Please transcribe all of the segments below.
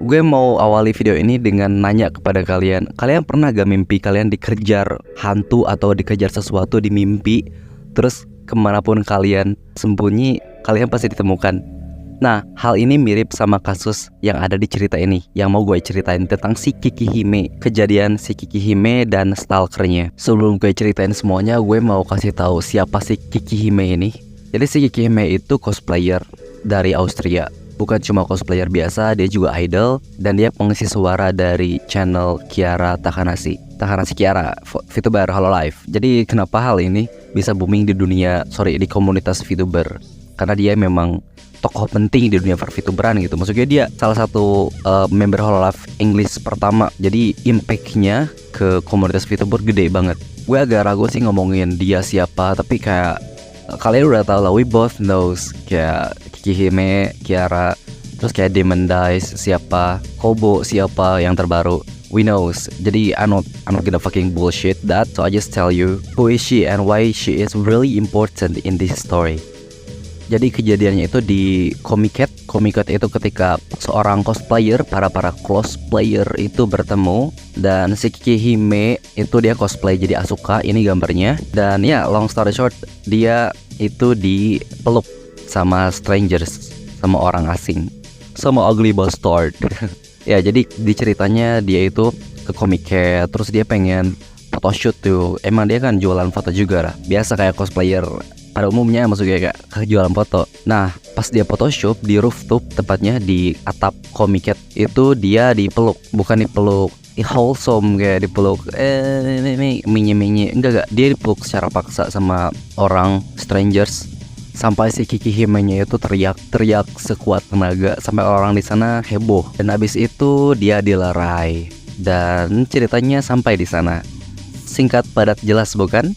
Gue mau awali video ini dengan nanya kepada kalian. Kalian pernah gak mimpi kalian dikejar hantu atau dikejar sesuatu di mimpi, terus kemanapun kalian sembunyi, kalian pasti ditemukan? Nah, hal ini mirip sama kasus yang ada di cerita ini, yang mau gue ceritain tentang si Keekihime. Kejadian si Keekihime dan stalkernya. Sebelum gue ceritain semuanya, gue mau kasih tahu siapa si Keekihime ini. Jadi si Keekihime itu cosplayer dari Austria. Bukan cuma cosplayer biasa, dia juga idol. Dan dia pengisi suara dari channel Kiara Takanashi Kiara, VTuber Hololive. Jadi kenapa hal ini bisa booming di di komunitas VTuber? Karena dia memang tokoh penting di dunia VTuberan gitu. Maksudnya dia salah satu member Hololive English pertama. Jadi impactnya ke komunitas VTuber gede banget. Gue agak ragu sih ngomongin dia siapa, tapi kayak kalian udah tau lah, we both knows kayak Keekihime, Kiara, terus kayak Demon Dice siapa, Kobo siapa yang terbaru, we knows. Jadi I'm not gonna fucking bullshit that, so I just tell you who is she and why she is really important in this story. Jadi kejadiannya itu di Comiket itu ketika seorang cosplayer, para cosplayer itu bertemu. Dan si Keekihime itu dia cosplay jadi Asuka, ini gambarnya. Dan ya, long story short, dia itu dipeluk sama strangers, sama orang asing, sama ugly bastard. Ya, jadi di ceritanya dia itu ke Comiket, terus dia pengen photoshoot tuh. Emang dia kan jualan foto juga lah, biasa kayak cosplayer pada umumnya, maksudnya kayak jualan foto. Nah, pas dia photoshoot di rooftop, tepatnya di atap Comiket itu, dia dipeluk. Bukan dipeluk wholesome kayak dipeluk minye enggak, dia dipeluk secara paksa sama orang strangers. Sampai si Keekihime-nya itu teriak sekuat tenaga sampai orang di sana heboh. Dan abis itu dia dilerai. Dan ceritanya sampai di sana. Singkat, padat, jelas bukan?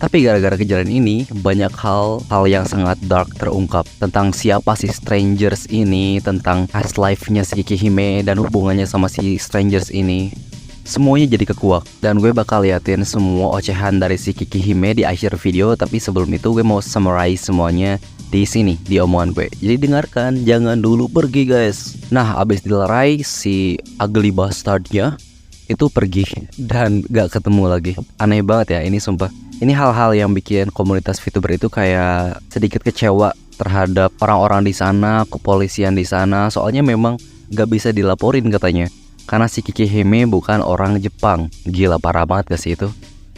Tapi gara-gara kejadian ini, banyak hal yang sangat dark terungkap tentang siapa si strangers ini, tentang past life-nya si Keekihime dan hubungannya sama si strangers ini. Semuanya jadi kekuak. Dan gue bakal liatin semua ocehan dari si Keekihime di akhir video. Tapi sebelum itu gue mau summarize semuanya di sini, di omongan gue. Jadi dengarkan, jangan dulu pergi guys. Nah, abis dilerai, si ugly bastardnya itu pergi dan gak ketemu lagi. Aneh banget ya ini, sumpah. Ini hal-hal yang bikin komunitas VTuber itu kayak sedikit kecewa terhadap orang-orang di sana, kepolisian di sana. Soalnya memang gak bisa dilaporin katanya, karena si Keekihime bukan orang Jepang. Gila, parah banget gak sih itu?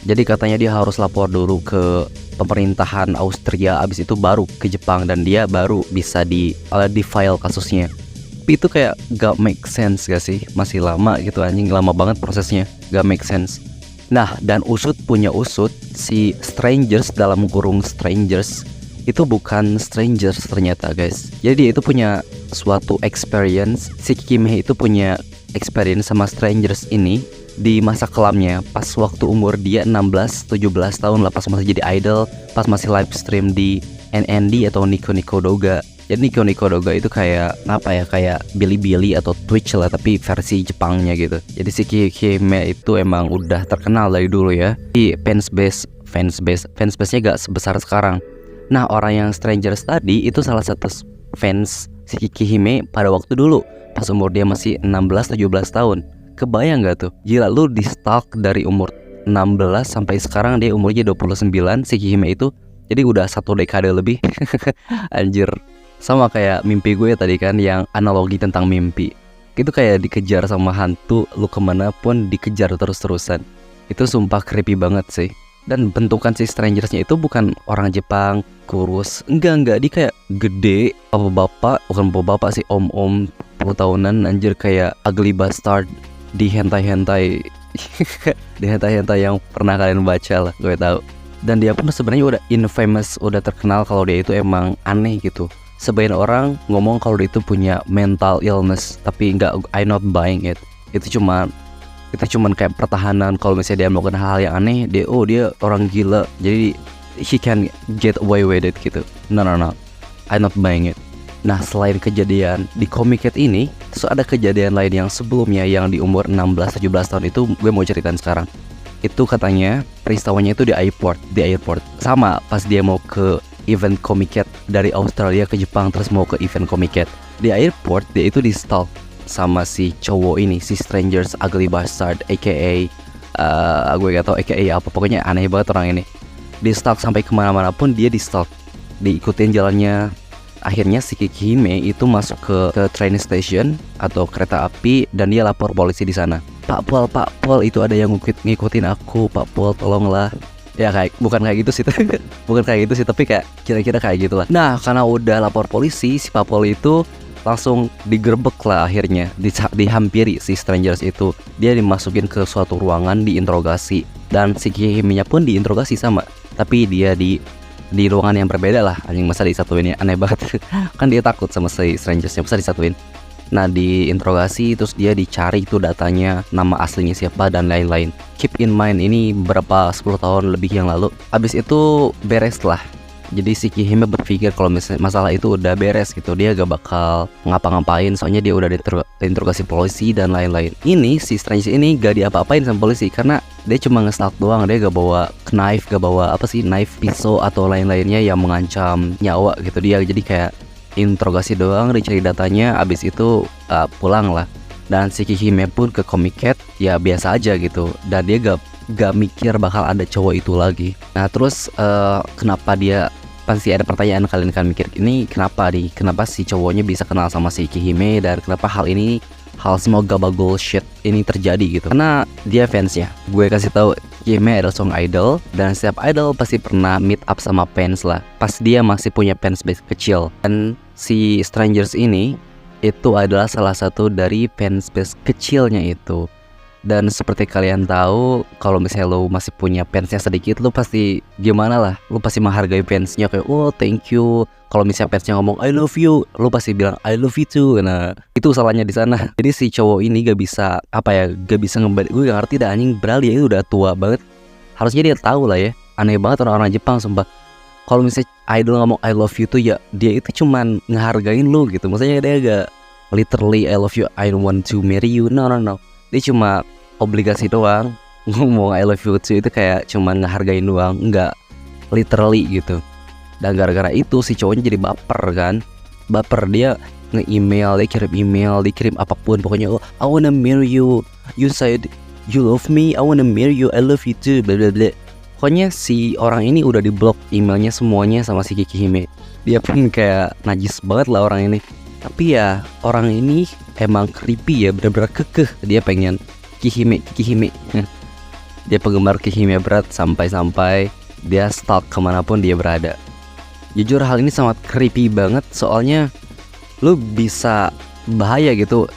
Jadi katanya dia harus lapor dulu ke pemerintahan Austria, abis itu baru ke Jepang, dan dia baru bisa di file kasusnya. Tapi itu kayak gak make sense gak sih? Masih lama gitu anjing, lama banget prosesnya, gak make sense. Nah, dan usut punya usut, si strangers dalam kurung strangers itu bukan strangers ternyata guys. Jadi dia itu punya suatu experience. Si Keekihime itu punya experience sama strangers ini di masa kelamnya, pas waktu umur dia 16-17 tahun lah, pas masih jadi idol, pas masih live stream di NND atau Nico Doga. Jadi Nico Doga itu kayak apa ya, kayak Bilibili atau Twitch lah, tapi versi Jepangnya gitu. Jadi si Keekihime itu emang udah terkenal dari dulu ya. Di fansbase-nya gak sebesar sekarang. Nah, orang yang strangers tadi itu salah satu fans si Keekihime pada waktu dulu, pas umur dia masih 16-17 tahun. Kebayang gak tuh? Gila, lu di stalk dari umur 16 sampai sekarang dia umurnya 29, si Keekihime itu. Jadi udah 1 dekade lebih. Anjir. Sama kayak mimpi gue tadi kan, yang analogi tentang mimpi. Itu kayak dikejar sama hantu, lu kemana pun dikejar terus-terusan. Itu sumpah creepy banget sih. Dan bentukan si strangersnya itu bukan orang Jepang, kurus. Enggak, dia kayak gede, bapak-bapak, bukan bapak-bapak sih, om-om 10 tahunan, anjir, kayak ugly bastard di hentai-hentai. Di hentai-hentai yang pernah kalian baca lah, gue tahu. Dan dia pun sebenarnya udah infamous, udah terkenal kalau dia itu emang aneh gitu. Sebagian orang ngomong kalau dia itu punya mental illness, tapi enggak, I not buying it. Itu cuman kayak pertahanan. Kalau misalnya dia melakukan hal yang aneh, dia orang gila, jadi he can get away with it gitu. No, I not buying it. Nah, selain kejadian di Comiket ini, terus ada kejadian lain yang sebelumnya, yang di umur 16-17 tahun itu gue mau ceritain sekarang. Itu katanya peristiwanya itu di airport. Sama pas dia mau ke event Comiket dari Australia ke Jepang, terus mau ke event Comiket di airport, dia itu di stalk sama si cowok ini, si Stranger's Ugly Bastard, aka gue gak tau aka apa, pokoknya aneh banget orang ini. Di stalk sampai kemana-mana pun dia di stalk, diikutin jalannya. Akhirnya si Keekihime itu masuk ke train station atau kereta api dan dia lapor polisi di sana. Pak Pol, itu ada yang ngikutin aku, Pak Pol, tolonglah. Ya kayak bukan kayak gitu sih, bukan kayak gitu sih, tapi kayak kira-kira kayak gitulah. Nah, karena udah lapor polisi, si Pak Pol itu langsung digerebek lah akhirnya, dihampiri si Strangers itu. Dia dimasukin ke suatu ruangan, diinterogasi, dan si Keekihime-nya pun diinterogasi sama, tapi dia di ruangan yang berbeda lah. Anjing, masa disatuin ya, aneh banget. Kan dia takut sama si Strangers-nya, masa disatuin. Nah, diinterogasi terus dia dicari itu datanya, nama aslinya siapa dan lain-lain. Keep in mind ini berapa 10 tahun lebih yang lalu. Abis itu beres lah. Jadi si Keekihime berpikir kalau misalnya masalah itu udah beres gitu, dia gak bakal ngapa-ngapain, soalnya dia udah diinterogasi polisi dan lain-lain. Ini si Strange ini gak diapa-apain sama polisi karena dia cuma nge-stalk doang. Dia gak bawa knife, gak bawa apa sih, knife, pisau atau lain-lainnya yang mengancam nyawa gitu. Dia jadi kayak interogasi doang, dicari datanya, abis itu pulang lah. Dan si Keekihime pun ke Comic Cat ya biasa aja gitu, dan dia gak mikir bakal ada cowok itu lagi. Nah terus kenapa dia, pasti ada pertanyaan kalian kan mikir, ini kenapa si cowoknya bisa kenal sama si Keekihime, dan kenapa hal semua gabagol shit ini terjadi gitu. Karena dia fansnya. Gue kasih tahu, Keekihime adalah song idol, dan setiap idol pasti pernah meet up sama fans lah pas dia masih punya fans base kecil. Dan si Strangers ini itu adalah salah satu dari fans base kecilnya itu. Dan seperti kalian tahu, kalau misalnya lo masih punya fansnya sedikit, lo pasti gimana lah, lo pasti menghargai fansnya, kayak oh thank you. Kalau misalnya fansnya ngomong I love you, lo pasti bilang I love you too. Nah itu salahnya di sana. Jadi si cowok ini gak bisa gak bisa ngebalik. Gue gak ngerti dah, anjing, berali itu udah tua banget, harusnya dia tahu lah ya. Aneh banget orang-orang Jepang sumpah. Kalau misalnya idol ngomong I love you tuh ya dia itu cuman ngehargain lo gitu. Maksudnya dia gak literally I love you, I want to marry you. No. Dia cuma obligasi doang. Ngomong I love you too itu kayak cuman ngehargain doang, nggak literally gitu. Dan gara-gara itu si cowoknya jadi baper. Dia nge-email, dia kirim apapun, pokoknya oh I wanna marry you, you said you love me, I wanna marry you, I love you too, bla bla bla. Pokoknya si orang ini udah diblok emailnya semuanya sama si Keekihime. Dia pun kayak najis banget lah orang ini. Tapi ya orang ini emang creepy ya, bener-bener kekeh. Dia pengen Keekihime. Dia penggemar Keekihime berat, sampai dia stalk kemanapun dia berada. Jujur hal ini sangat creepy banget, soalnya lu bisa bahaya gitu.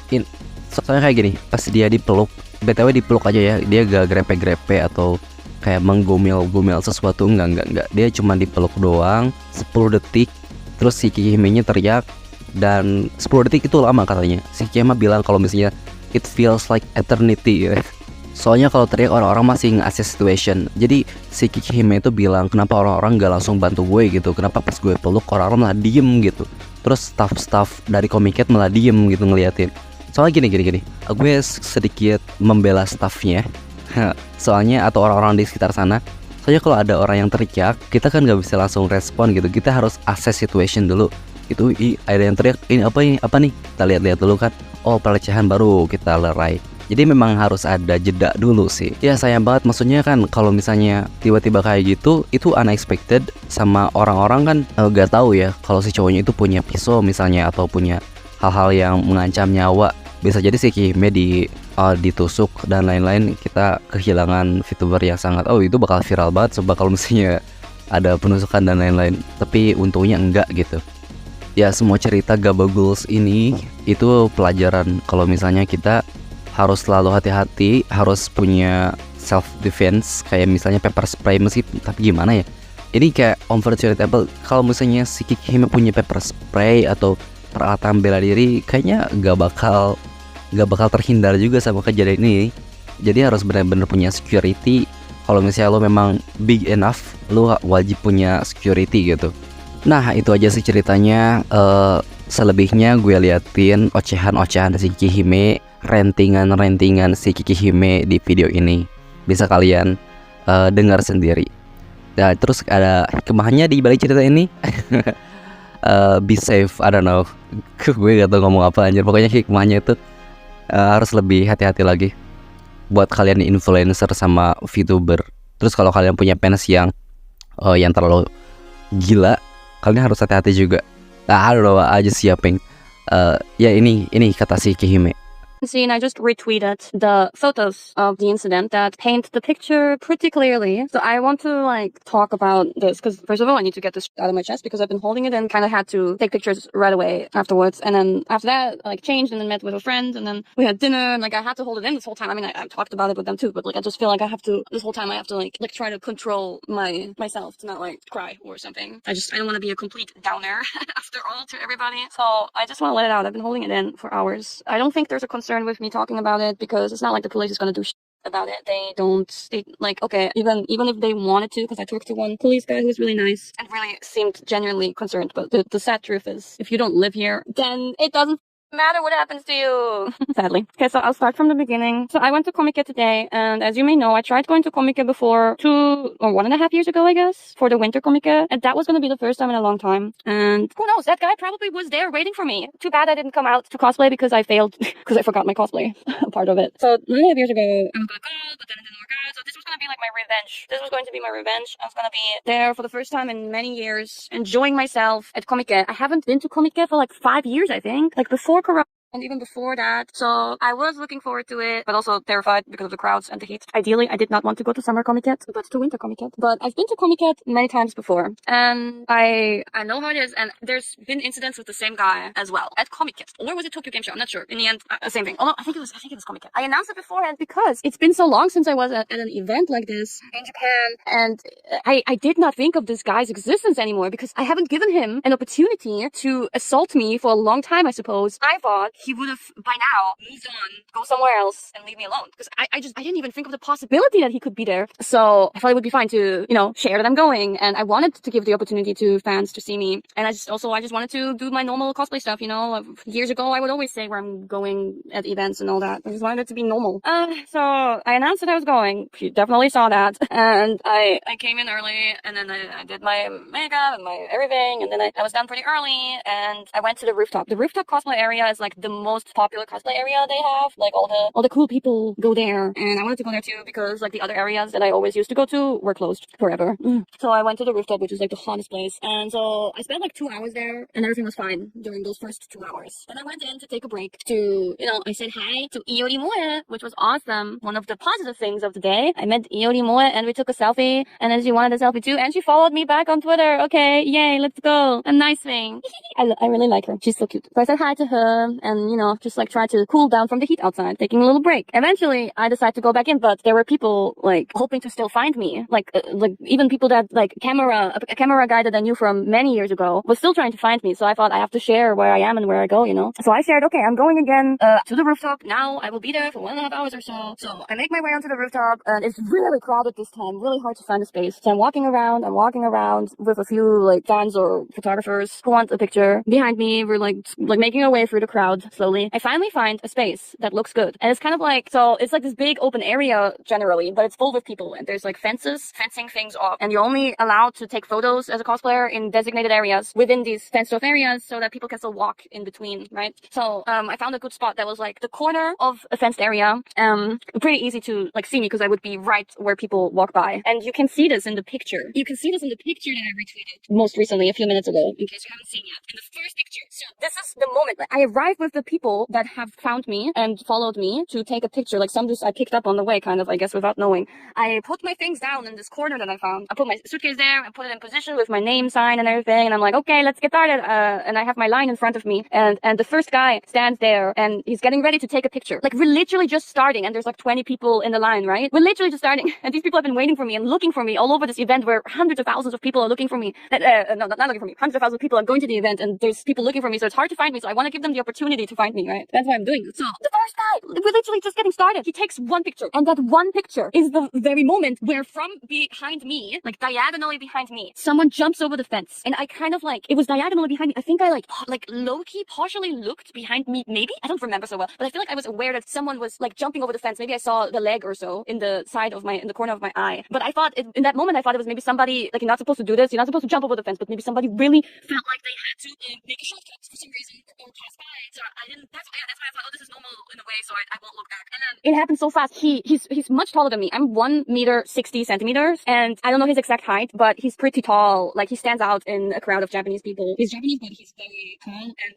Soalnya kayak gini, pas dia dipeluk, BTW dipeluk aja ya, dia gak grepe-grepe atau kayak menggomel-gomel sesuatu, enggak. Dia cuma dipeluk doang 10 detik. Terus si Keekihime-nya teriak, dan 10 detik itu lama katanya. Si Keekihime bilang kalau misalnya it feels like eternity ya. Soalnya kalau teriak orang-orang masih nge-assess situation. Jadi si Keekihime itu bilang kenapa orang-orang gak langsung bantu gue gitu, kenapa pas gue peluk orang-orang malah diem gitu. Terus staff dari Comic Cat malah diem gitu ngeliatin. Soalnya gini, gue sedikit membela staffnya. Soalnya atau orang-orang di sekitar sana. Soalnya kalau ada orang yang teriak, kita kan gak bisa langsung respon gitu. Kita harus assess situation dulu. Itu ada yang teriak, ini apa nih? Kita lihat-lihat dulu kan. Oh, pelecehan, baru kita lerai. Jadi memang harus ada jeda dulu sih. Ya sayang banget, maksudnya kan kalau misalnya tiba-tiba kayak gitu, itu unexpected sama orang-orang kan gak tahu ya kalau si cowoknya itu punya pisau misalnya, atau punya hal-hal yang mengancam nyawa. Bisa jadi si Keekihime ditusuk dan lain-lain. Kita kehilangan VTuber yang sangat, oh itu bakal viral banget sebab kalau misalnya ada penusukan dan lain-lain. Tapi untungnya enggak gitu. Ya semua cerita gabagols ini itu pelajaran kalau misalnya kita harus selalu hati-hati, harus punya self defense, kayak misalnya pepper spray. Tapi gimana ya, ini kayak unfortunatable. Kalau misalnya si Keekihime punya pepper spray atau peralatan bela diri, kayaknya gak bakal terhindar juga sama kejadian ini. Jadi harus benar-benar punya security. Kalau misalnya lo memang big enough, lo wajib punya security gitu. Nah itu aja sih ceritanya. Selebihnya gue liatin ocehan-ocehan si Keekihime, rantingan si Keekihime di video ini. Bisa kalian dengar sendiri. Nah terus ada hikmahnya di balik cerita ini. Be safe, I don't know. Gue gak tau ngomong apa anjir. Pokoknya hikmahnya itu harus lebih hati-hati lagi buat kalian influencer sama VTuber. Terus kalau kalian punya fans yang terlalu gila, kalian harus hati-hati juga. I don't know, I just yapping. Ya ini kata si Keekihime. See, and I just retweeted the photos of the incident that paint the picture pretty clearly. So I want to talk about this because first of all, I need to get this out of my chest because I've been holding it and kind of had to take pictures right away afterwards. And then after that, I changed and then met with a friend and then we had dinner and I had to hold it in this whole time. I mean, I talked about it with them too, but I just feel like I have to, this whole time I have to try to control myself to not cry or something. I don't want to be a complete downer after all to everybody. So I just want to let it out. I've been holding it in for hours. I don't think there's a concern with me talking about it because it's not like the police is gonna do about it. They okay, even if they wanted to, because I talked to one police guy who was really nice and really seemed genuinely concerned, but the sad truth is if you don't live here, then it doesn't matter what happens to you. Sadly. Okay, so I'll start from the beginning. So I went to Komike today, and as you may know, I tried going to Komike before 1.5 years ago, I guess, for the winter Komike, and that was going to be the first time in a long time. And who knows, that guy probably was there waiting for me. Too bad I didn't come out to cosplay because I failed, because I forgot my cosplay part of it. So 1.5 years ago, I was going to go, but then it didn't work out, so this was going to be my revenge. This was going to be my revenge. I was going to be there for the first time in many years, enjoying myself at Komike. I haven't been to Komike for 5 years, I think. Before Corona and even before that. So I was looking forward to it, but also terrified because of the crowds and the heat. Ideally, I did not want to go to summer Comiket, but to winter Comiket. But I've been to Comiket many times before, and I know how it is. And there's been incidents with the same guy as well at Comiket, or was it Tokyo Game Show? I'm not sure. In the end, same thing. Although I think it was Comiket. I announced it beforehand because it's been so long since I was at an event like this in Japan, and I did not think of this guy's existence anymore because I haven't given him an opportunity to assault me for a long time, I suppose. I thought he would have by now moved on, go somewhere else, and leave me alone. Because I didn't even think of the possibility that he could be there. So I thought it would be fine to, share that I'm going. And I wanted to give the opportunity to fans to see me. And I just wanted to do my normal cosplay stuff, Years ago, I would always say where I'm going at events and all that. I just wanted it to be normal. So I announced that I was going. You definitely saw that. And I came in early, and then I did my makeup and my everything. And then I was done pretty early, and I went to the rooftop. The rooftop cosplay area is the most popular cosplay area they have. All the cool people go there, and I wanted to go there too because the other areas that I always used to go to were closed forever. So I went to the rooftop, which is the hottest place, and so I spent 2 hours there, and everything was fine during those first 2 hours. And I went in to take a break to, I said hi to Iori Moe, which was awesome. One of the positive things of the day. I met Iori Moe, and we took a selfie, and then she wanted a selfie too, and she followed me back on Twitter. Okay, yay, let's go. A nice thing. I really like her. She's so cute. So I said hi to her, and just try to cool down from the heat outside, taking a little break. Eventually, I decided to go back in, but there were people hoping to still find me, even people that a camera guy that I knew from many years ago was still trying to find me. So I thought I have to share where I am and where I go, So I shared, okay, I'm going again to the rooftop. Now I will be there for 1.5 hours or so. So I make my way onto the rooftop, and it's really crowded this time, really hard to find a space. So I'm walking around with a few fans or photographers who want a picture. Behind me, we're making our way through the crowd slowly. I finally find a space that looks good. And it's kind of it's this big open area generally, but it's full with people, and there's fencing things off. And you're only allowed to take photos as a cosplayer in designated areas within these fenced off areas so that people can still walk in between, right? So I found a good spot that was the corner of a fenced area. Pretty easy to see me because I would be right where people walk by. And you can see this in the picture. You can see this in the picture that I retweeted most recently a few minutes ago, in case you haven't seen yet. In the first picture. So this is the moment. I arrived with the people that have found me and followed me to take a picture. Some just I picked up on the way, kind of, I guess, without knowing. I put my things down in this corner that I found. I put my suitcase there and put it in position with my name sign and everything. And I'm okay, let's get started. And I have my line in front of me. And the first guy stands there and he's getting ready to take a picture. We're literally just starting, and there's 20 people in the line, right? We're literally just starting. And these people have been waiting for me and looking for me all over this event where hundreds of thousands of people are looking for me. No, not looking for me. Hundreds of thousands of people are going to the event, and there's people looking for me, so it's hard to find me. So I want to give them the opportunity to find me, right? That's why I'm doing this. So the first guy, we're literally just getting started. He takes one picture, and that one picture is the very moment where from behind me, diagonally behind me, someone jumps over the fence. And I kind of it was diagonally behind me. I think I low-key partially looked behind me, maybe? I don't remember so well, but I feel I was aware that someone was jumping over the fence. Maybe I saw the leg or so in the corner of my eye. But I thought, in that moment, I thought it was maybe somebody, you're not supposed to do this, you're not supposed to jump over the fence, but maybe somebody really felt like they had to make a shortcut for some reason or pass by So I didn't. That's why I thought, oh, this is normal in a way, so I won't look back. And then it happened so fast. He's much taller than me. I'm 1 meter 60 centimeters, and I don't know his exact height, but he's pretty tall. Like, he stands out in a crowd of Japanese people. He's Japanese, but he's very tall and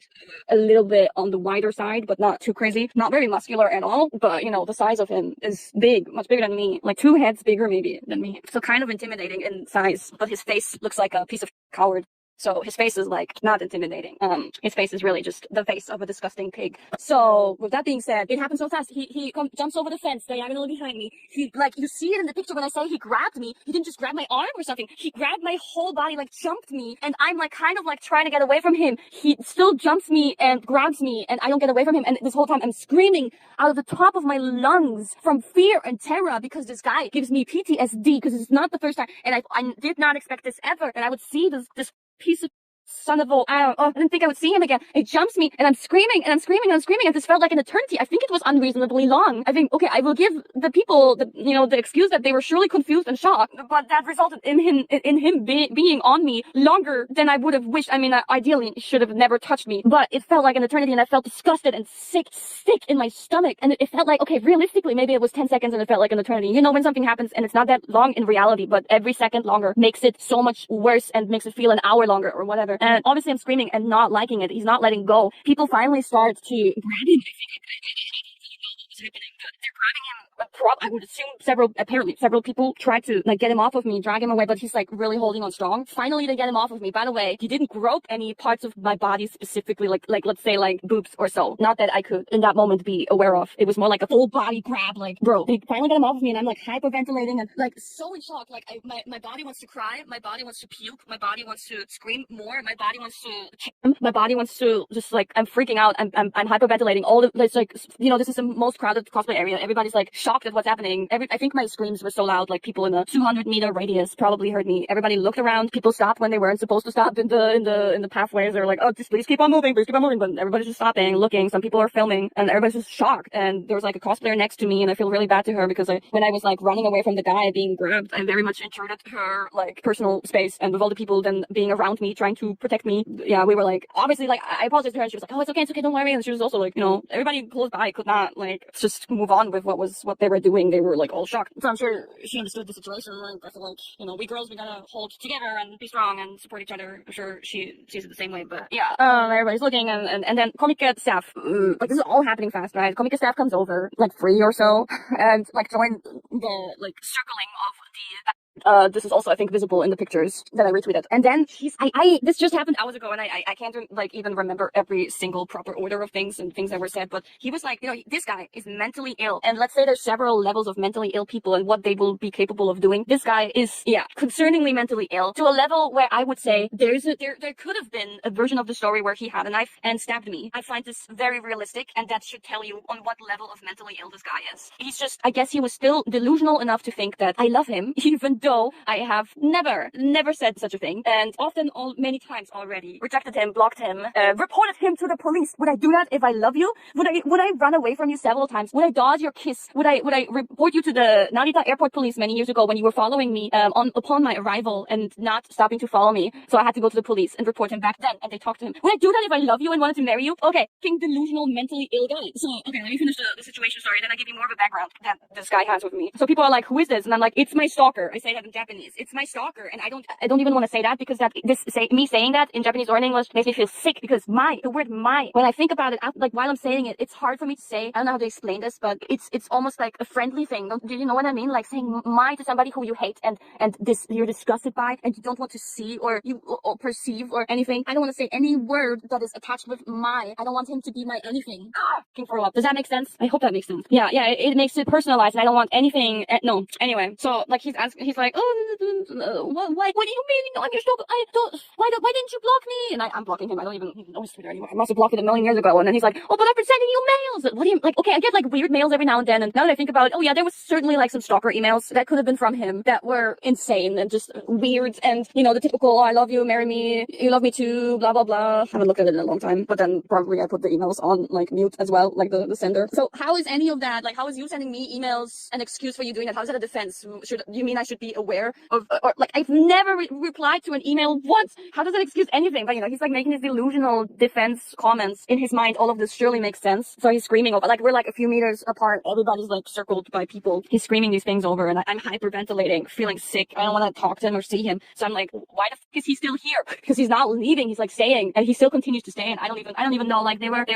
a little bit on the wider side, but not too crazy. Not very muscular at all, but you know, the size of him is big, much bigger than me. Like 2 heads bigger maybe than me. So kind of intimidating in size, but his face looks like a piece of coward. So his face is like not intimidating. His face is really just the face of a disgusting pig. So with that being said, it happened so fast. He jumps over the fence diagonally behind me. He, like, you see it in the picture when I say he grabbed me. He didn't just grab my arm or something. He grabbed my whole body, like jumped me, and I'm like kind of like trying to get away from him. He still jumps me and grabs me, and I don't get away from him. And this whole time I'm screaming out of the top of my lungs from fear and terror, because this guy gives me PTSD, because it's not the first time, and I did not expect this ever. And I would see this piece of son of a, I didn't think I would see him again. He jumps me, and I'm screaming, and I'm screaming, and I'm screaming, and this felt like an eternity. I think it was unreasonably long. I think, okay, I will give the people, the excuse that they were surely confused and shocked, but that resulted in him being on me longer than I would have wished. I mean, ideally, he should have never touched me, but it felt like an eternity, and I felt disgusted and sick in my stomach, and it felt like, okay, realistically, maybe it was 10 seconds, and it felt like an eternity. You know, when something happens, and it's not that long in reality, but every second longer makes it so much worse and makes it feel an hour longer or whatever. And obviously I'm screaming and not liking it. He's not letting go. People finally start to grab him. I think I don't know what was happening, but they're grabbing him. I would assume several people tried to like get him off of me, drag him away, but he's like really holding on strong. Finally, they get him off of me. By the way, he didn't grope any parts of my body specifically, like let's say like boobs or so. Not that I could in that moment be aware of. It was more like a full body grab, like, bro. They finally get him off of me, and I'm like hyperventilating and like so in shock. Like my body wants to cry, my body wants to puke, my body wants to scream more, my body wants to my body wants to just like, I'm freaking out. I'm hyperventilating. All the, it's like, you know, this is the most crowded cosplay area. Everybody's like shocked at what's happening. I think my screams were so loud, like people in a 200-meter radius probably heard me. Everybody looked around. People stopped when they weren't supposed to stop in the pathways. They're like, oh, just please keep on moving, please keep on moving. But everybody's just stopping, looking. Some people are filming, and everybody's just shocked. And there was like a cosplayer next to me, and I feel really bad to her, because when I was like running away from the guy being grabbed, I very much intruded her like personal space, and with all the people then being around me trying to protect me, yeah, we were like, obviously, like, I apologized to her, and she was like, oh, it's okay, don't worry. And she was also like, you know, everybody close by could not like just move on with what they were doing. They were like all shocked. So I'm sure she understood the situation. And I feel like, you know, we girls, we gotta hold together and be strong and support each other. I'm sure she sees it the same way. But yeah, everybody's looking, and then Comic staff, like, this is all happening fast, right? Comic staff comes over, like 3 or so, and like join the like circling of the. This is also, I think, visible in the pictures that I retweeted. And then this just happened hours ago, and I can't like even remember every single proper order of things and things that were said, but he was like, you know, this guy is mentally ill. And let's say there's several levels of mentally ill people and what they will be capable of doing. This guy is, yeah, concerningly mentally ill to a level where I would say there could have been a version of the story where he had a knife and stabbed me. I find this very realistic, and that should tell you on what level of mentally ill this guy is. He's just, I guess he was still delusional enough to think that I love him, even though I have never said such a thing, and often, many times already, rejected him, blocked him, reported him to the police. Would I do that if I love you? Would I run away from you several times? Would I dodge your kiss? Would I report you to the Narita airport police many years ago when you were following me upon my arrival and not stopping to follow me? So I had to go to the police and report him back then, and they talked to him. Would I do that if I love you and wanted to marry you? Okay, king delusional, mentally ill guy. So, okay, let me finish the situation story, then I give you more of a background that this guy has with me. So people are like, who is this? And I'm like, it's my stalker. I say that in Japanese. It's my stalker, and I don't even want to say that, because me saying that in Japanese or in English makes me feel sick, because the word my, when I think about it, like while I'm saying it, it's hard for me to say. I don't know how to explain this, but it's almost like a friendly thing. Do you know what I mean? Like saying my to somebody who you hate and you're disgusted by, and you don't want to see or perceive or anything. I don't want to say any word that is attached with my. I don't want him to be my anything. Can throw up. Does that make sense? I hope that makes sense. Yeah, it makes it personalized, and I don't want anything. No, anyway. So like he's like, oh, what do you mean? I'm your stalker. Why didn't you block me? And I'm blocking him. I don't even know his Twitter anymore. I must have blocked it a million years ago. And then he's like, oh, but I've been sending you mails. What do you, like, okay, I get like weird mails every now and then. And now that I think about it, oh yeah, there was certainly like some stalker emails that could have been from him that were insane and just weird. And, you know, the typical, I love you, marry me, you love me too, blah, blah, blah. I haven't looked at it in a long time. But then probably I put the emails on like mute as well, like the sender. So how is any of that, like how is you sending me emails an excuse for you doing that? How is that a defense? You mean I should be aware of, or like I've never replied to an email once. How does that excuse anything? But he's like making his delusional defense comments in his mind. All of this surely makes sense. So he's screaming over, like we're like a few meters apart. Everybody's like circled by people. He's screaming these things over, and I'm hyperventilating, feeling sick. I don't want to talk to him or see him. So I'm like, why the fuck is he still here? Because he's not leaving. He's like staying, and he still continues to stay. And I don't even know. Like they were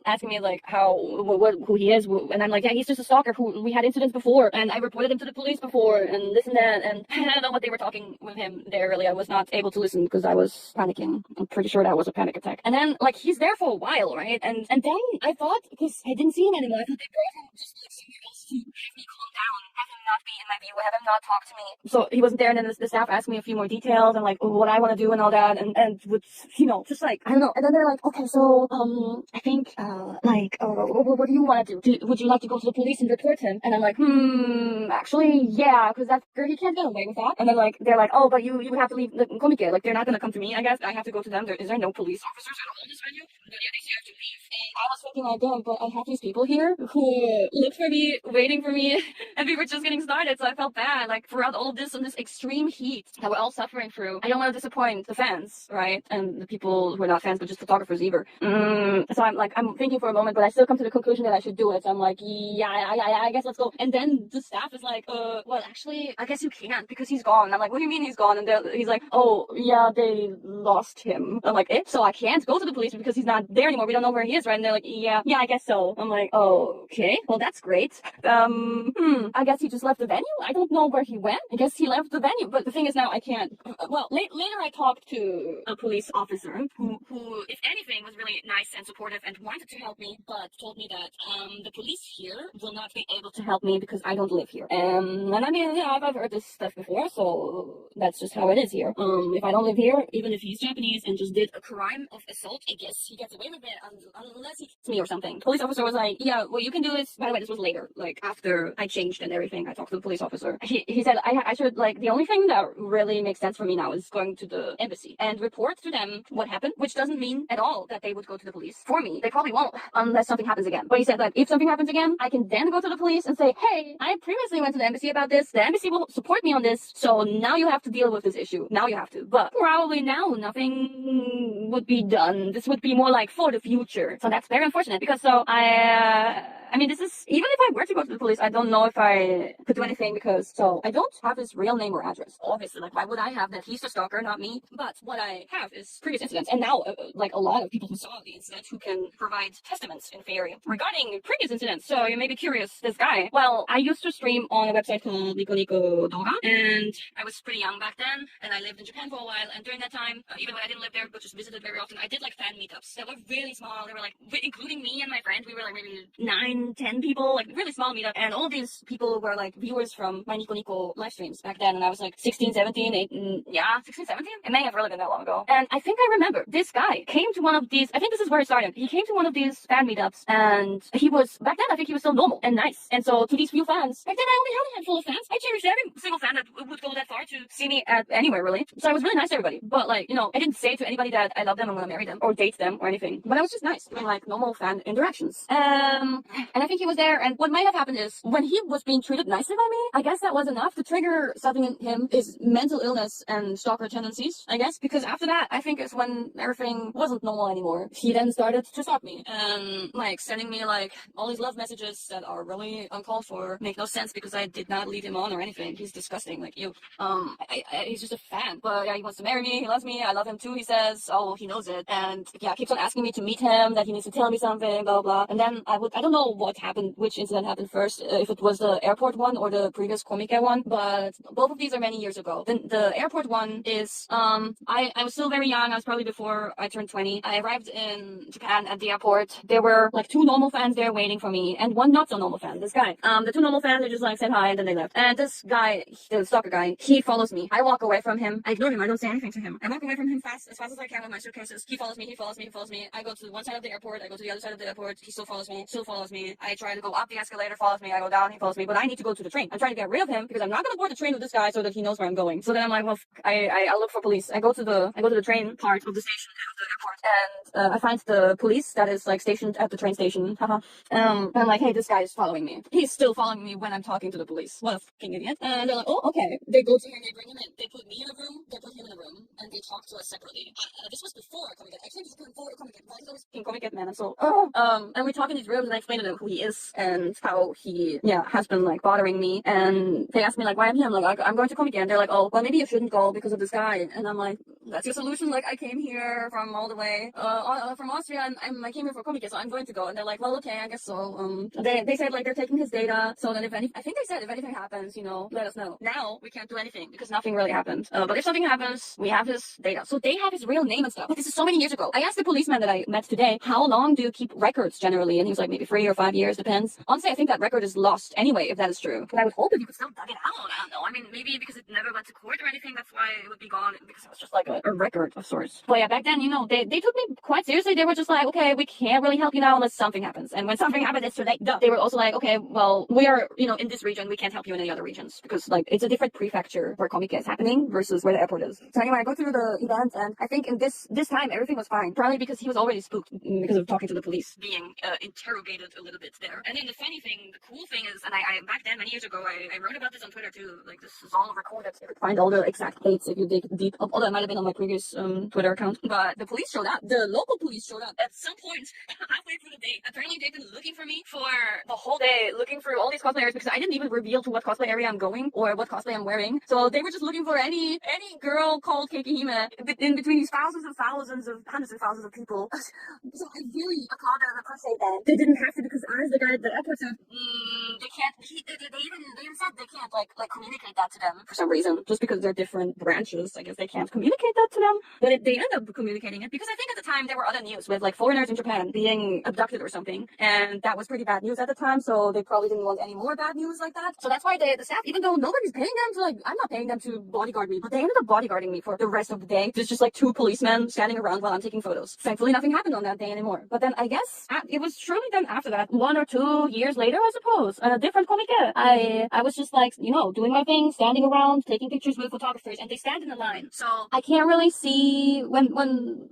asking me like who he is, and I'm like, yeah, he's just a stalker who we had incidents before, and I reported him to the police before, and this and that. And I don't know what they were talking with him there. Really, I was not able to listen because I was panicking. I'm pretty sure that was a panic attack. And then like he's there for a while, right? And then I thought, because I didn't see him anymore, I thought they brought him just like somewhere else to have me calm down, have him not be in my view, have him not talk to me. So he wasn't there, and then the staff asked me a few more details and like what I want to do and all that, and with just like I don't know. And then they're like, okay, so I think what do you want to do? Would you like to go to the police and report him? And I'm like, actually, yeah, because he can't get away with that. And then like they're like, oh, but you would have to leave the komike. Like they're not gonna come to me. I guess I have to go to them. Is there no police officers at all in this venue? But yeah, they say I have to leave. And I was thinking like, damn, but I have these people here who look for me, waiting for me, and we were just getting started. So I felt bad, like throughout all of this and this extreme heat that we're all suffering through. I don't want to disappoint the fans, right? And the people who are not fans, but just photographers either. So I'm thinking for a moment, but I still come to the conclusion that I should do it. So I'm like, yeah, I guess let's go. And then the staff is like, well, actually, I guess you can't because he's gone. I'm like, what do you mean he's gone? And he's like, oh, yeah, they lost him. I'm like, so I can't go to the police because he's not there anymore. We don't know where he is, right? And they're like, yeah, I guess so. I'm like, oh, okay, well, that's great. I guess he just left the venue. I don't know where he went. I guess he left the venue. But the thing is now I can't. Well, later I talked to a police officer who, if anything, was really nice and supportive and wanted to help me, but told me that the police here will not be able to help me because I don't live here. And I mean, yeah, I've heard this stuff before, so that's just how it is here. If I don't live here, even if he's Japanese and just did a crime of assault, I guess he gets away with it unless he hits me or something. The police officer was like, yeah, what you can do is, by the way, this was later, like after I changed and everything, I talked to the police officer. He said I should, like, the only thing that really makes sense for me now is going to the embassy and report to them what happened, which doesn't mean at all that they would go to the police for me. They probably won't unless something happens again. But he said that if something happens again, I can then go to the police and say, hey, I previously went to the embassy about this. The embassy will support me on this. So now you have to deal with this issue. Now you have to. But probably now nothing would be done. This would be more like for the future. So that's very unfortunate because I mean, this is, even if I were to go to the police, I don't know if I could do anything because, I don't have his real name or address. Obviously, like, why would I have that? He's the stalker, not me. But what I have is previous incidents. And now, like, a lot of people who saw the incident who can provide testaments in theory regarding previous incidents. So you may be curious, this guy. Well, I used to stream on a website called Nico Doga, and I was pretty young back then, and I lived in Japan for a while. And during that time, even when I didn't live there, but just visited very often, I did like fan meetups that were really small. They were like, including me and my friend, we were like maybe 10 people, like really small meetup. And all of these people were like viewers from my Nico live streams back then. And I was like 16, 17, 16, 17? It may have really been that long ago. And I think I remember this guy came to one of these, I think this is where it started. He came to one of these fan meetups and he was, back then I think he was still normal and nice. And so to these few fans, back then I only had a handful of fans. I cherished every single fan that would go that far to see me at anywhere really. So I was really nice to everybody. But like, I didn't say to anybody that I love them, I'm gonna marry them or date them or anything. But I was just nice in like normal fan interactions. And I think he was there, and what might have happened is when he was being treated nicely by me, I guess that was enough to trigger something in him, his mental illness and stalker tendencies, I guess, because after that, I think is when everything wasn't normal anymore. He then started to stalk me and like sending me like all these love messages that are really uncalled for, make no sense because I did not lead him on or anything. He's disgusting, like you. He's just a fan, but yeah, he wants to marry me, he loves me, I love him too, he says. Oh, he knows it, and yeah, keeps on asking me to meet him, that he needs to tell me something, blah blah blah. And then I don't know what happened, which incident happened first, if it was the airport one or the previous komike one, but both of these are many years ago. The airport one is, I was still very young, I was probably before I turned 20. I arrived in Japan at the airport. There were like 2 normal fans there waiting for me, and 1 not so normal fan, this guy. The 2 normal fans, they just like said hi and then they left. And this guy, the stalker guy, he follows me. I walk away from him. I ignore him, I don't say anything to him. I walk away from him as fast as I can with my suitcases. He follows me. I go to one side of the airport, I go to the other side of the airport. He still follows me. me. I try to go up the escalator, follows me. I go down, he follows me. But I need to go to the train. I'm trying to get rid of him because I'm not going to board the train with this guy so that he knows where I'm going. So then I'm like, well, I look for police. I go to the train part of the station of the airport, and I find the police that is like stationed at the train station. Haha. And I'm like, hey, this guy is following me. He's still following me when I'm talking to the police. What a fucking idiot. And they're like, oh, okay. They go to him, they bring him in. They put me in a room, they put him in a room, and they talk to us separately. This was before Comic I can't just put him forward Comic Why is always fucking Comic man? I'm so, and we talk in these rooms, and I explain to them who he is and how he, has been like bothering me. And they ask me like, why I'm here? I'm like, I'm going to Comic They're like, oh, well, maybe you shouldn't go because of this guy. And I'm like, that's your solution? Like, I came here from all the way, from Austria, and I came here for Comic so I'm going to go. And they're like, well, okay, I guess so. They said like they're taking his data, so that I think they said if anything happens, let us know. Now we can't do anything because nothing really happened. But if something happens, we have his data. So they have his real name and stuff. But this is so many years ago. I asked the policeman that I met today, how long do you keep records generally? And he was like, maybe 3 or 5 years, depends. Honestly, I think that record is lost anyway, if that is true. But I would hope that you could still dug it out. I don't know. I mean, maybe because it never went to court or anything, that's why it would be gone, because it was just like a record of sorts. But yeah, back then, they took me quite seriously. They were just like, okay, we can't really help you now unless something happens. And when something happens, it's too late. Duh. They were also like, okay, well, we are, in this region, we can't help you in any other regions because like it's a different prefecture where Comic is happening versus where the airport is. So anyway, I go through the event, and I think in this time everything was fine. Probably because he was already spooked because of talking to the police, being interrogated a little bit there. And then the funny thing, the cool thing is, and I back then many years ago, I wrote about this on Twitter too. Like this is all recorded. You could find all the exact dates if you dig deep. Although it might have been on my previous Twitter account. But the police showed up. The local police showed up at some point halfway through the day. Apparently they've been looking for me for the whole day, looking for all these cosplayers because I didn't even reveal to what cosplay area I'm going or what cosplay I'm wearing. So they were just looking for any girl called Keekihime in between these thousands and thousands of hundreds and thousands of people. So I really applaud them and appreciate that. They didn't have to because as the guy at the airport said, they can't. They even said they can't like communicate that to them for some reason. Just because they're different branches, I guess they can't communicate that to them. But they end up communicating it because I think at the time there were other news with like foreigners in Japan being abducted or something, and that was pretty bad news at the time. So they probably didn't want any more bad news like that. So that's why the staff, even though nobody's paying them to I'm not paying them to bodyguard me, but they ended up bodyguarding me for the rest of the day. There's just like 2 policemen standing around while I'm taking photos. Thankfully, nothing happened on that day anymore. But then I guess it was surely then after that, 1 or 2 years later, I suppose, a different comic. I was just like, doing my thing, standing around, taking pictures with photographers, and they stand in a line. So I can't really see when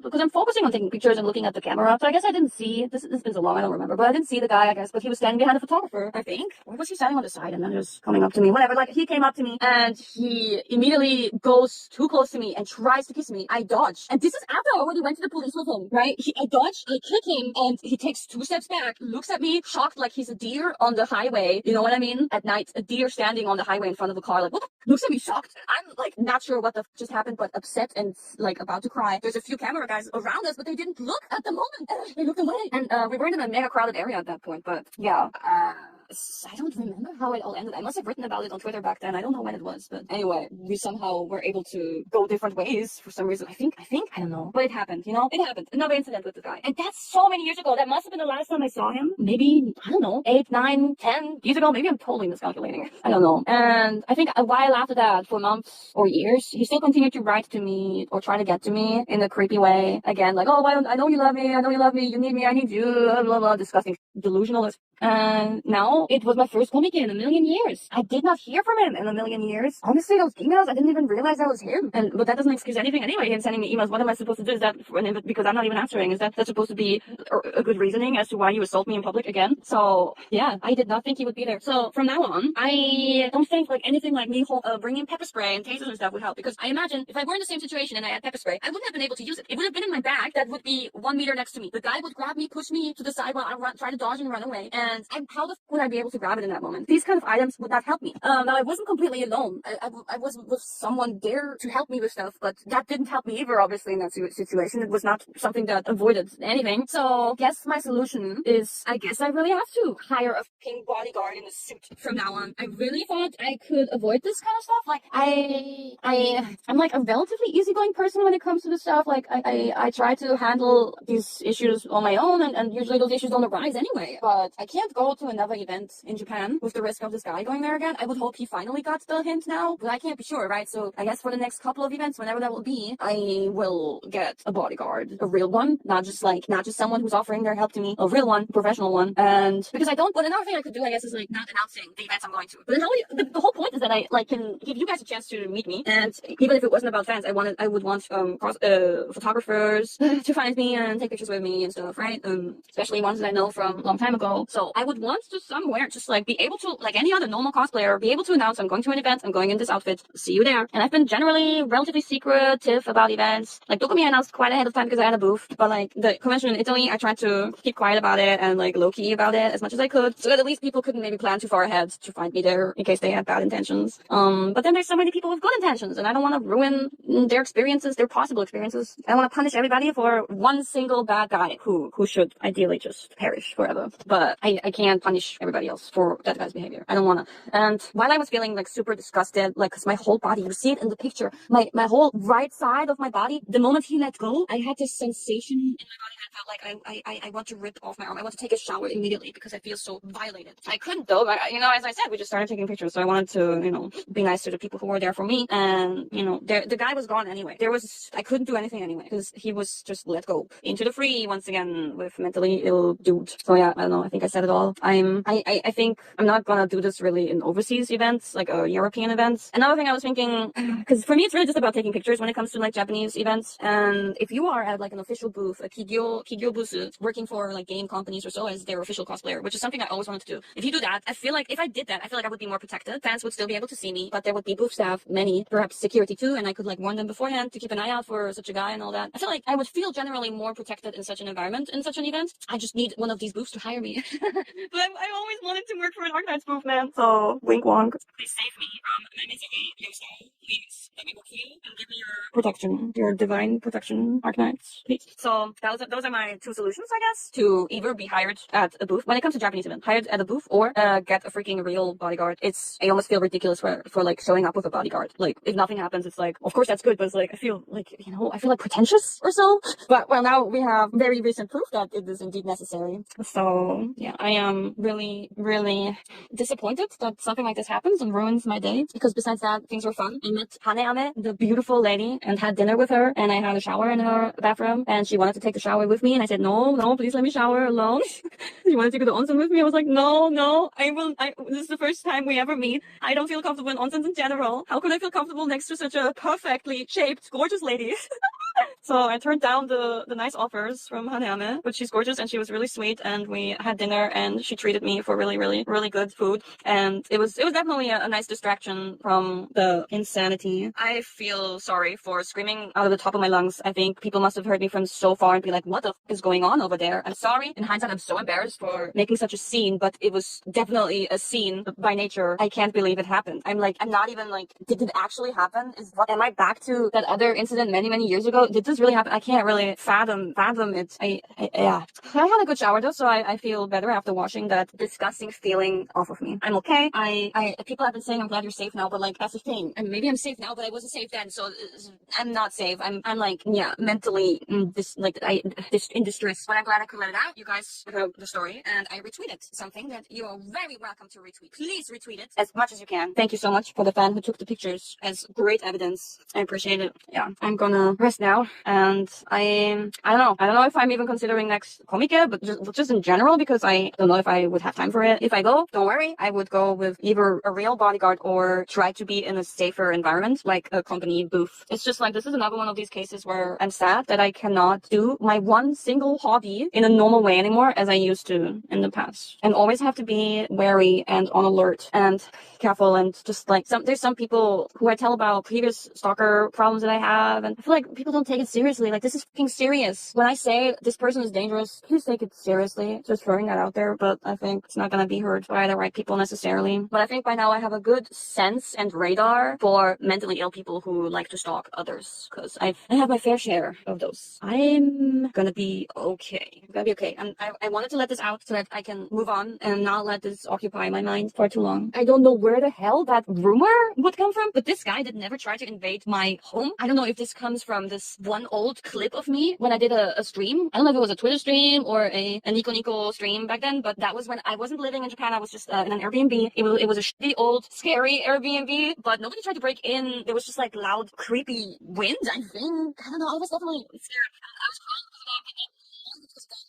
because I'm focusing on taking pictures and looking at the camera. So I guess I didn't see this. It's been so long, I don't remember. But I didn't see the guy, I guess. But he was standing behind a photographer, I think. Or was he standing on the side and then just coming up to me? Whatever. Like he came up to me and he immediately goes too close to me and tries to kiss me. I dodge, and this is after I already went to the police with him. Right? I dodge, I kick him, and he takes 2 steps back, looks at me, shocked, like he's a deer on the highway. You know what I mean? At night, a deer standing on the highway in front of a car, like what? Looks at me shocked. I'm like not sure what the just happened, but upset and like about to cry. There's a few camera guys around us, but they didn't look at the moment. They looked away, and we weren't in a mega crowded area at that point. But yeah. I don't remember how it all ended. I must have written about it on Twitter back then. I don't know when it was, but anyway, we somehow were able to go different ways for some reason. I think, I don't know. But it happened, It happened. Another incident with the guy. And that's so many years ago. That must have been the last time I saw him. Maybe, I don't know, 8, 9, 10 years ago. Maybe I'm totally miscalculating. I don't know. And I think a while after that, for months or years, he still continued to write to me or try to get to me in a creepy way. Again, like, oh, I know you love me. I know you love me. You need me. I need you. Blah, blah, blah. Disgusting. Delusional. And now it was my first comic in a million years. I did not hear from him in a million years. Honestly, those emails, I didn't even realize that was him. But that doesn't excuse anything anyway. Him sending me emails. What am I supposed to do? Is that because I'm not even answering? Is that supposed to be a good reasoning as to why you assault me in public again? So yeah, I did not think he would be there. So from now on, I don't think like anything like me bringing pepper spray and tasers and stuff would help, because I imagine if I were in the same situation and I had pepper spray, I wouldn't have been able to use it. It would have been in my bag that would be 1 meter next to me. The guy would grab me, push me to the side while I try to dodge and run away. And how the would I be able to grab it in that moment? These kind of items would not help me. Now I wasn't completely alone. I was with someone there to help me with stuff, but that didn't help me either, obviously, in that situation. It was not something that avoided anything. So I guess my solution is, I guess I really have to hire a pink bodyguard in a suit from now on. I really thought I could avoid this kind of stuff. Like I'm like a relatively easygoing person when it comes to this stuff. Like I try to handle these issues on my own, and usually those issues don't arise anyway. But I can't can't go to another event in Japan with the risk of this guy going there again. I would hope he finally got the hint now, but I can't be sure, right? So I guess for the next couple of events, whenever that will be, I will get a bodyguard, a real one, not just someone who's offering their help to me, a real one, professional one. And because I don't, but another thing I could do, I guess, is like not announcing the events I'm going to. But the whole point is that I like can give you guys a chance to meet me, and even if it wasn't about fans, I would want photographers to find me and take pictures with me and stuff, right? Especially ones that I know from a long time ago. So I would want to somewhere just like be able to, like any other normal cosplayer, be able to announce I'm going to an event, I'm going in this outfit, see you there. And I've been generally relatively secretive about events. Like Dokumi announced quite ahead of time because I had a booth, but like the convention in Italy, I tried to keep quiet about it and like low key about it as much as I could, so that at least people couldn't maybe plan too far ahead to find me there in case they had bad intentions. But then there's so many people with good intentions, and I don't want to ruin their experiences, their possible experiences. I don't want to punish everybody for one single bad guy who should ideally just perish forever. But I can't punish everybody else for that guy's behavior. I don't want to. And while I was feeling like super disgusted, like, cause my whole body, you see it in the picture, my whole right side of my body, the moment he let go, I had this sensation in my body that felt like I want to rip off my arm. I want to take a shower immediately because I feel so violated. I couldn't though, but as I said, we just started taking pictures, so I wanted to, be nice to the people who were there for me. And, the guy was gone anyway. I couldn't do anything anyway because he was just let go into the free once again with mentally ill dude. So yeah, I don't know. I think I said it all. I think I'm not gonna do this really in overseas events, like European events. Another thing I was thinking, because for me it's really just about taking pictures when it comes to like Japanese events. And if you are at like an official booth, a Kigyo busu, working for like game companies or so as their official cosplayer, which is something I always wanted to do. If you do that, I feel like if I did that, I feel like I would be more protected. Fans would still be able to see me, but there would be booth staff, many, perhaps security too, and I could like warn them beforehand to keep an eye out for such a guy and all that. I feel like I would feel generally more protected in such an environment, in such an event. I just need one of these booths to hire me. But I always wanted to work for an Arknights booth, man. So wink wonk. Please save me from my misery, Yoso. Please let me work for you and give me your protection, your divine protection, Arknights, please. So those are my two solutions, I guess, to either be hired at a booth when it comes to Japanese event, hired at a booth, or get a freaking real bodyguard. I almost feel ridiculous for like showing up with a bodyguard. Like if nothing happens, it's like, of course that's good, but it's like I feel like pretentious or so. But well, now we have very recent proof that it is indeed necessary. So yeah, I am really, really disappointed that something like this happens and ruins my day. Because besides that, things were fun. I met Haneame, the beautiful lady, and had dinner with her, and I had a shower in her bathroom, and she wanted to take the shower with me, and I said, no, please let me shower alone. She wanted to go to onsen with me. I was like, no, this is the first time we ever meet. I don't feel comfortable in onsens in general. How could I feel comfortable next to such a perfectly shaped, gorgeous lady? So I turned down the nice offers from Haneame, but she's gorgeous and she was really sweet, and we had dinner and she treated me for really, really, really good food. And it was definitely a nice distraction from the insanity. I feel sorry for screaming out of the top of my lungs. I think people must have heard me from so far and be like, what the f is going on over there? I'm sorry. In hindsight, I'm so embarrassed for making such a scene, but it was definitely a scene by nature. I can't believe it happened. I'm not even like, did it actually happen? Am I back to that other incident many, many years ago? Did this really happen? I can't really fathom it. Yeah. I had a good shower though, so I feel better after washing that disgusting feeling off of me. I'm okay. People have been saying I'm glad you're safe now, but like that's the thing. And maybe I'm safe now, but I wasn't safe then, so I'm not safe. I'm like, yeah, mentally in distress. But I'm glad I could let it out. You guys heard the story, and I retweeted something that you are very welcome to retweet. Please retweet it as much as you can. Thank you so much for the fan who took the pictures as great evidence. I appreciate it. Yeah, I'm gonna rest now, and I don't know if I'm even considering next Comic, but just in general, because I don't know if I would have time for it. If I go, don't worry, I would go with either a real bodyguard or try to be in a safer environment, like a company booth. It's just like, this is another one of these cases where I'm sad that I cannot do my one single hobby in a normal way anymore as I used to in the past, and always have to be wary and on alert and careful. And just like there's some people who I tell about previous stalker problems that I have, and I feel like people don't take it seriously. Like, this is fucking serious. When I say this person is dangerous, please take it seriously. Just throwing that out there, but I think it's not gonna be heard by the right people necessarily. But I think by now I have a good sense and radar for mentally ill people who like to stalk others, because I have my fair share of those. I'm gonna be okay. And I wanted to let this out so that I can move on and not let this occupy my mind for too long. I don't know where the hell that rumor would come from, but this guy did never try to invade my home. I don't know if this comes from this one one old clip of me when I did a stream. I don't know if it was a Twitter stream or a Nico Nico stream back then, but that was when I wasn't living in Japan. I was just in an Airbnb. It was a shitty, old, scary Airbnb, but nobody tried to break in. There was just like loud, creepy wind, I think. I don't know. I was definitely scared. I was crying because of that.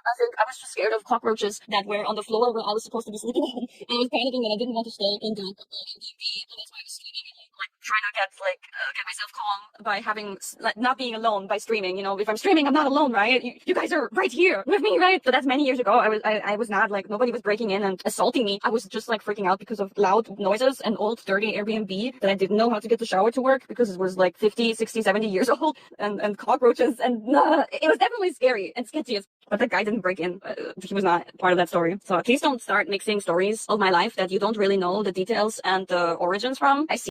I think I was just scared of cockroaches that were on the floor where I was supposed to be sleeping. I was panicking that I didn't want to stay in that Airbnb, and that's why I was screaming, like trying to get myself calm by having like not being alone by streaming. You know, if I'm streaming, I'm not alone, right? You guys are right here with me, right? So that's many years ago. I was not like, nobody was breaking in and assaulting me. I was just like freaking out because of loud noises and old dirty Airbnb that I didn't know how to get the shower to work because it was like 50, 60, 70 years old, and cockroaches, and it was definitely scary and sketchy. But that guy didn't break in. He was not part of that story. So please don't start mixing stories of my life that you don't really know the details and the origins from. I see